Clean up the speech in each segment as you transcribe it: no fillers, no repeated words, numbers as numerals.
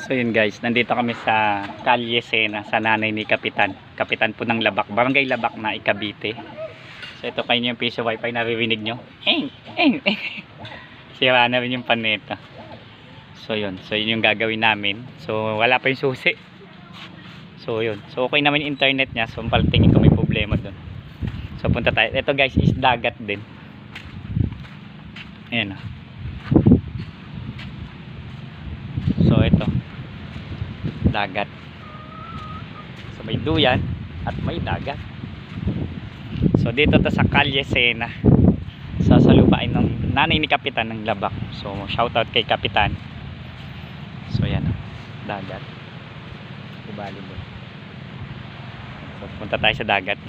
So yun guys, nandito kami sa Kalye Sena sa nanay ni Kapitan. Kapitan po ng Labak, Barangay Labak na Cavite. So ito kayo yung piso wifi, naririnig nyo. Sira na rin yung paneta. So yun yung gagawin namin. So wala pa yung susi. So yun, so okay naman yung internet nya. So tingin ko may problema dun. So punta tayo. Ito guys is dagat din. Ayan o. So ito dagat. So may duyan at may dagat. So dito to sa Kalye Sena. So sa lupain ng nanay ni Kapitan ng Labak. So shout out kay Kapitan. So yan, dagat. Ibali mo. So punta tayo sa dagat.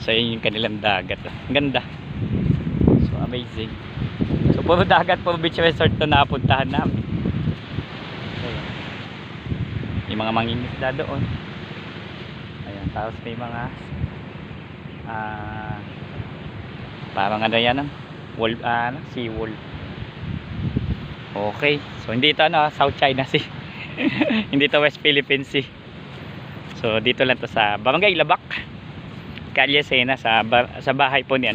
So yun yung kanilang dagat. Ang ganda. So amazing. So puro dagat, puro beach resort to napuntahan namin. So yun. May mga mangingisda doon. Ayan, tapos may mga parang ano yan, wall, sea wall. Okay, so hindi ito South China Sea. Hindi ito West Philippine Sea. So dito lang to sa Barangay Labak, Kalye Sena, sa bahay po ni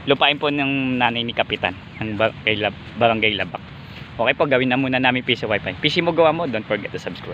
lupain po ng nanay ni Kapitan ng Barangay Labak. Okay po, gawin na muna namin piso wifi. PC mo gawa mo, don't forget to subscribe.